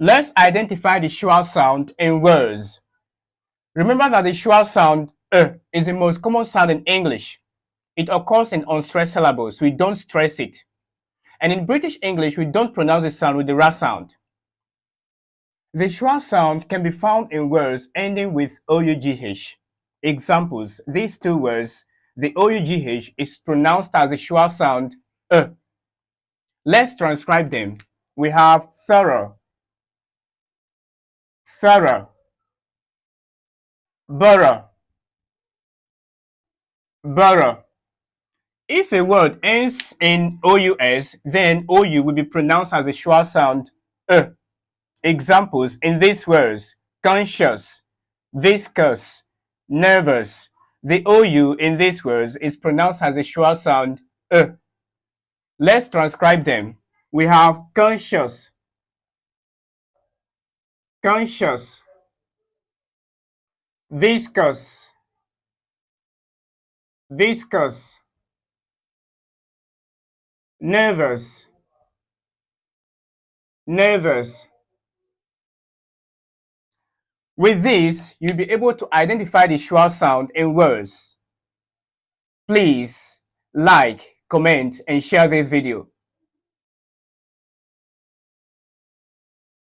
Let's identify the schwa sound in words. Remember that the schwa sound is the most common sound in English. It occurs in unstressed syllables. We don't stress it. And in British English, we don't pronounce the sound with the ra sound. The schwa sound can be found in words ending with OUGH. Examples: these two words, the OUGH is pronounced as the schwa sound Let's transcribe them. We have thorough, thorough, borough, borough. If a word ends in OUS, then OU will be pronounced as a schwa sound Examples in these words: conscious, viscous, nervous. The OU in these words is pronounced as a schwa sound Let's transcribe them. We have conscious, conscious, viscous, viscous, nervous, nervous. With this, you'll be able to identify the schwa sound in words. Please like, comment, and share this video.